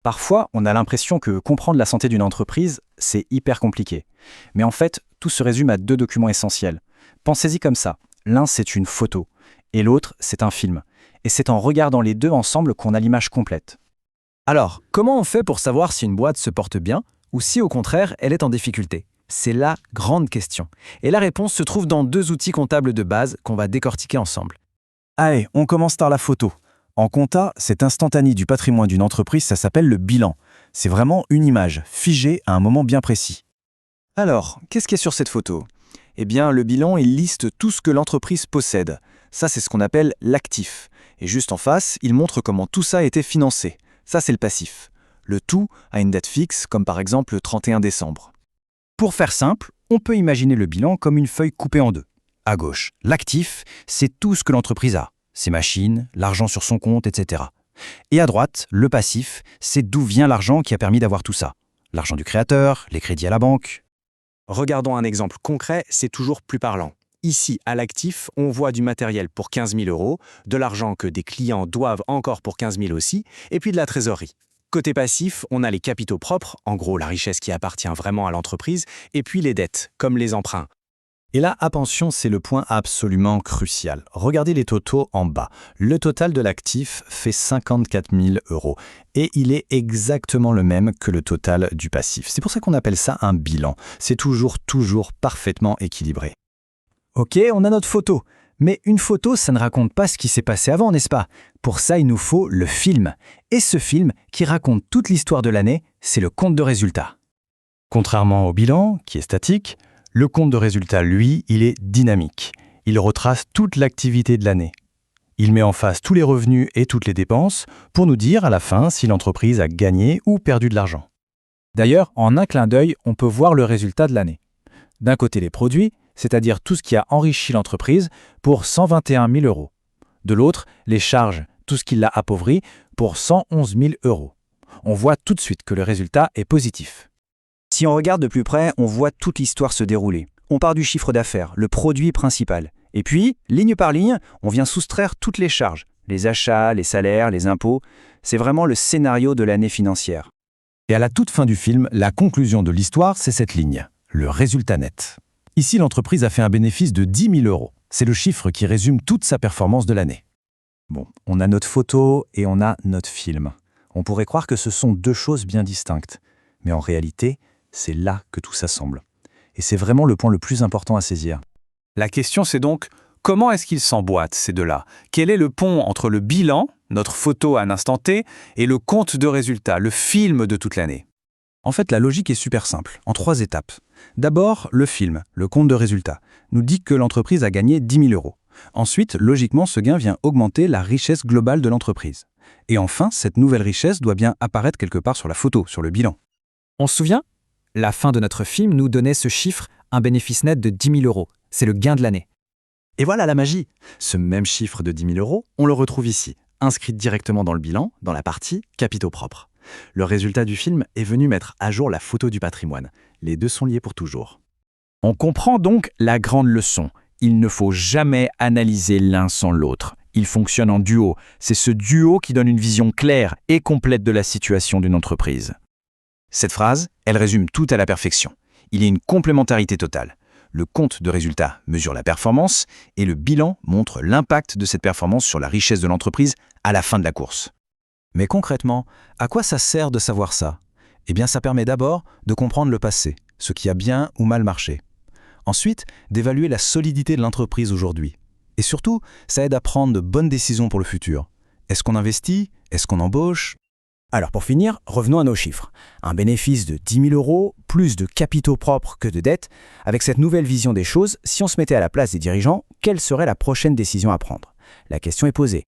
Parfois, on a l'impression que comprendre la santé d'une entreprise, c'est hyper compliqué. Mais en fait, tout se résume à deux documents essentiels. Pensez-y comme ça. L'un, c'est une photo, et l'autre, c'est un film. Et c'est en regardant les deux ensemble qu'on a l'image complète. Alors, comment on fait pour savoir si une boîte se porte bien ou si au contraire elle est en difficulté? C'est la grande question. Et la réponse se trouve dans deux outils comptables de base qu'on va décortiquer ensemble. Allez, on commence par la photo. En compta, cet instantané du patrimoine d'une entreprise, ça s'appelle le bilan. C'est vraiment une image, figée à un moment bien précis. Alors, qu'est-ce qu'il y a sur cette photo? Eh bien, le bilan, il liste tout ce que l'entreprise possède. Ça, c'est ce qu'on appelle l'actif. Et juste en face, il montre comment tout ça a été financé. Ça, c'est le passif. Le tout a une date fixe, comme par exemple le 31 décembre. Pour faire simple, on peut imaginer le bilan comme une feuille coupée en deux. À gauche, l'actif, c'est tout ce que l'entreprise a. Ses machines, l'argent sur son compte, etc. Et à droite, le passif, c'est d'où vient l'argent qui a permis d'avoir tout ça. L'argent du créateur, les crédits à la banque. Regardons un exemple concret, c'est toujours plus parlant. Ici, à l'actif, on voit du matériel pour 15 000 €, de l'argent que des clients doivent encore pour 15 000 aussi, et puis de la trésorerie. Côté passif, on a les capitaux propres, en gros la richesse qui appartient vraiment à l'entreprise, et puis les dettes, comme les emprunts. Et là, attention, c'est le point absolument crucial. Regardez les totaux en bas. Le total de l'actif fait 54 000 €. Et il est exactement le même que le total du passif. C'est pour ça qu'on appelle ça un bilan. C'est toujours parfaitement équilibré. Ok, on a notre photo. Mais une photo, ça ne raconte pas ce qui s'est passé avant, n'est-ce pas? Pour ça, il nous faut le film. Et ce film, qui raconte toute l'histoire de l'année, c'est le compte de résultat. Contrairement au bilan, qui est statique, le compte de résultat, lui, il est dynamique. Il retrace toute l'activité de l'année. Il met en face tous les revenus et toutes les dépenses pour nous dire à la fin si l'entreprise a gagné ou perdu de l'argent. D'ailleurs, en un clin d'œil, on peut voir le résultat de l'année. D'un côté, les produits, c'est-à-dire tout ce qui a enrichi l'entreprise, pour 121 000 €. De l'autre, les charges, tout ce qui l'a appauvri, pour 111 000 €. On voit tout de suite que le résultat est positif. Si on regarde de plus près, on voit toute l'histoire se dérouler. On part du chiffre d'affaires, le produit principal. Et puis, ligne par ligne, on vient soustraire toutes les charges, les achats, les salaires, les impôts. C'est vraiment le scénario de l'année financière. Et à la toute fin du film, la conclusion de l'histoire, c'est cette ligne, le résultat net. Ici, l'entreprise a fait un bénéfice de 10 000 €. C'est le chiffre qui résume toute sa performance de l'année. Bon, on a notre photo et on a notre film. On pourrait croire que ce sont deux choses bien distinctes. Mais en réalité, c'est là que tout s'assemble. Et c'est vraiment le point le plus important à saisir. La question, c'est donc, comment est-ce qu'ils s'emboîtent, ces deux-là? Quel est le pont entre le bilan, notre photo à un instant T, et le compte de résultat, le film de toute l'année? En fait, la logique est super simple, en 3 étapes. D'abord, le film, le compte de résultat, nous dit que l'entreprise a gagné 10 000 €. Ensuite, logiquement, ce gain vient augmenter la richesse globale de l'entreprise. Et enfin, cette nouvelle richesse doit bien apparaître quelque part sur la photo, sur le bilan. On se souvient? La fin de notre film nous donnait ce chiffre, un bénéfice net de 10 000 €. C'est le gain de l'année. Et voilà la magie. Ce même chiffre de 10 000 €, on le retrouve ici, inscrit directement dans le bilan, dans la partie capitaux propres. Le résultat du film est venu mettre à jour la photo du patrimoine. Les deux sont liés pour toujours. On comprend donc la grande leçon. Il ne faut jamais analyser l'un sans l'autre. Ils fonctionnent en duo. C'est ce duo qui donne une vision claire et complète de la situation d'une entreprise. Cette phrase, elle résume tout à la perfection. Il y a une complémentarité totale. Le compte de résultat mesure la performance et le bilan montre l'impact de cette performance sur la richesse de l'entreprise à la fin de la course. Mais concrètement, à quoi ça sert de savoir ça? Eh bien, ça permet d'abord de comprendre le passé, ce qui a bien ou mal marché. Ensuite, d'évaluer la solidité de l'entreprise aujourd'hui. Et surtout, ça aide à prendre de bonnes décisions pour le futur. Est-ce qu'on investit? Est-ce qu'on embauche? Alors pour finir, revenons à nos chiffres. Un bénéfice de 10 000 €, plus de capitaux propres que de dettes. Avec cette nouvelle vision des choses, si on se mettait à la place des dirigeants, quelle serait la prochaine décision à prendre? La question est posée.